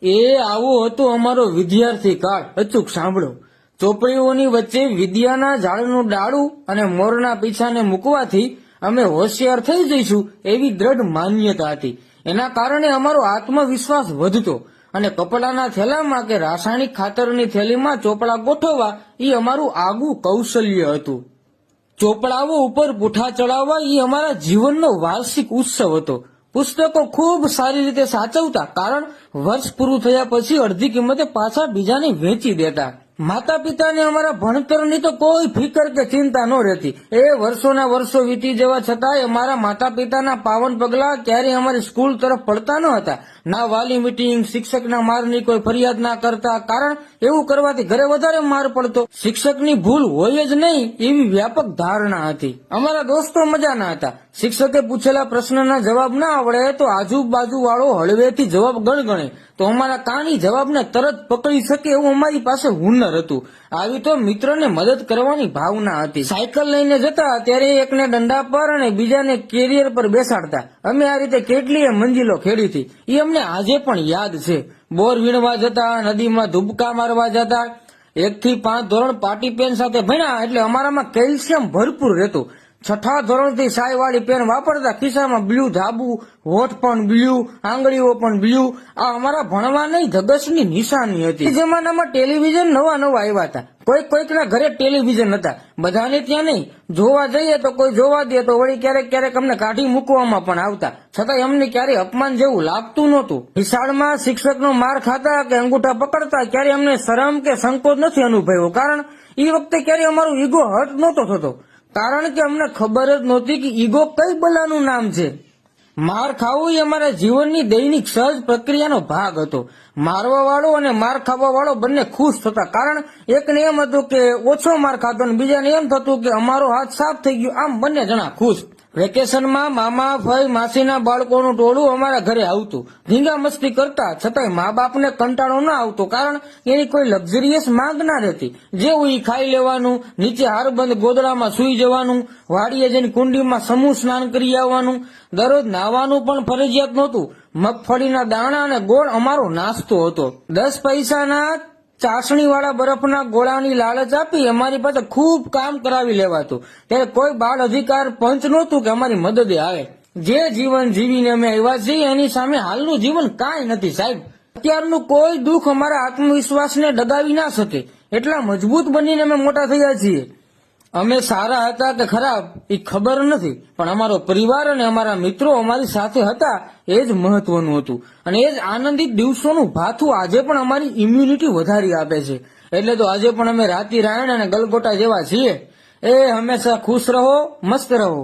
એ આવો હતો અમારો વિદ્યાર્થી કાળ. અચૂક સાંભળો. ચોપડીઓની વચ્ચે વિદ્યાના ઝાડનું ડાળું અને મોરના પીછાને મૂકવાથી અમે હોશિયાર થઈ જઈશું એવી દ્રઢ માન્યતા હતી. એના કારણે અમારો આત્મવિશ્વાસ વધતો અને કપડાના થેલામાં કે રાસાયણિક ખાતરની થેલીમાં ચોપડા ગોઠવવા એ અમારું આગવું કૌશલ્ય હતું. ચોપડાઓ ઉપર પૂઠા ચડાવવા એ અમારા જીવનનો વાર્ષિક ઉત્સવ હતો. પુસ્તકો ખૂબ સારી રીતે સાચવતા, કારણ વર્ષ પૂરું થયા પછી અડધી કિંમતે પાછા બીજાને વેચી દેતા. માતા પિતાને અમારા ભણતરની તો કોઈ ફિકર કે ચિંતા ન રહેતી. એ વર્ષોના વર્ષો વીતી જવા છતાંય અમારા માતા પિતાના પાવન પગલા ક્યારેય અમારી સ્કૂલ તરફ પડતા ન હતા. ના વાલી મીટિંગ, શિક્ષકના મારની કોઈ ફરિયાદ ના કરતા, કારણ એવું કરવાથી ઘરે વધારે માર પડતો. શિક્ષકની ભૂલ હોય જ નહીં એવી વ્યાપક ધારણા હતી. અમારા દોસ્તો મજાના હતા. શિક્ષકે પૂછેલા પ્રશ્નના જવાબ ના આવડે તો આજુબાજુ વાળો હળવેથી જવાબ ગણગણે તો અમારા કાની જવાબને તરત પકડી શકે એવું અમારી પાસે હુનર હતું. આવી તો મિત્રને મદદ કરવાની ભાવના હતી. સાયકલ લઈને જતા ત્યારે એકને દંડા પર અને બીજાને કેરિયર પર બેસાડતા. અમે આ રીતે કેટલીય મંજિલો ખેડી હતી. એ અમને આજે પણ યાદ છે. બોર વીણવા જતા, નદીમાં ધુબકા મારવા જતા. 1 થી 5 ધોરણ પાટી પેન સાથે ભણ્યા એટલે અમારામાં કેલ્શિયમ ભરપૂર રહેતું. 6થા ધોરણથી સાયવાળી પેન વાપરતા, ખિસ્સામાં બ્લુ ધાબુ, હોઠ પણ બ્લુ, આંગળીઓ પણ બ્લુ. આ અમારા ભણવા નહીં ધગશની નિશાની હતી. એ જમાનામાં ટેલિવિઝન નવા આવ્યા હતા. કોઈકના ઘરે ટેલિવિઝન હતા, બધાને ત્યાં નહીં. જોવા જઈએ તો કોઈ જોવા દે તો વળી ક્યારેક અમને કાઢી મૂકવામાં પણ આવતા. છતાંય અમને ક્યારેય અપમાન જેવું લાગતું નહોતું. નિશાળમાં શિક્ષકનો માર ખાતા કે અંગૂઠા પકડતા ક્યારે અમને શરમ કે સંકોચ નથી અનુભવ્યો, કારણ એ વખતે ક્યારે અમારું ઈગો હર્ટ નહોતો થતો. કારણ કે અમને ખબર જ નહોતી કે ઈગો કઈ બલાનું નામ છે. માર ખાવું એ અમારા જીવનની દૈનિક સહજ પ્રક્રિયાનો ભાગ હતો. મારવા વાળો અને માર ખાવા વાળો બંને ખુશ થતા, કારણ એકને એમ હતું કે ઓછો માર ખાતો અને બીજાને એમ થતું કે અમારો હાથ સાફ થઈ ગયો. આમ બંને જણા ખુશ. વેકેશનમાં મામા, ફઈ, માસીના બાળકોનું ટોળું અમારા ઘરે આવતું. ધીંગા મસ્તી કરતા, છતાંય મા બાપને કંટાળો ના આવતો, કારણ એની કોઈ લક્ઝરિયસ માંગ ના રહેતી. જેવું ઈ ખાઈ લેવાનું, નીચે હારબંધ ગોદડામાં સૂઈ જવાનું, વાડીએ જઈને કુંડીમાં સમૂહ સ્નાન કરી આવવાનું. દરરોજ નાવાનું પણ ફરજિયાત નહોતું. મગફળીના દાણા અને ગોળ અમારો નાસ્તો હતો. 10 પૈસાના ચાસણીવાળા બરફના ગોળાની લાલચ આપી અમારી પાસે ખૂબ કામ કરાવી લેવાતું. ત્યારે કોઈ બાળ અધિકાર પંચ નહોતું કે અમારી મદદે આવે. જે જીવન જીવીને અમે આવ્યા છીએ એની સામે હાલનું જીવન કાંઈ નથી સાહેબ. અત્યારનું કોઈ દુઃખ અમારા આત્મવિશ્વાસને ડગાવી ના શકે. એટલા મજબૂત બનીને અમે મોટા થયા છીએ. અમે સારા હતા કે ખરાબ એ ખબર નથી, પણ અમારો પરિવાર અને અમારા મિત્રો અમારી સાથે હતા એ જ મહત્વનું હતું. અને એ જ આનંદિત દિવસોનું ભાથું આજે પણ અમારી ઇમ્યુનિટી વધારી આપે છે. એટલે તો આજે પણ અમે રાતી રાયણ અને ગલગોટા જેવા છીએ. એ હંમેશા ખુશ રહો, મસ્ત રહો.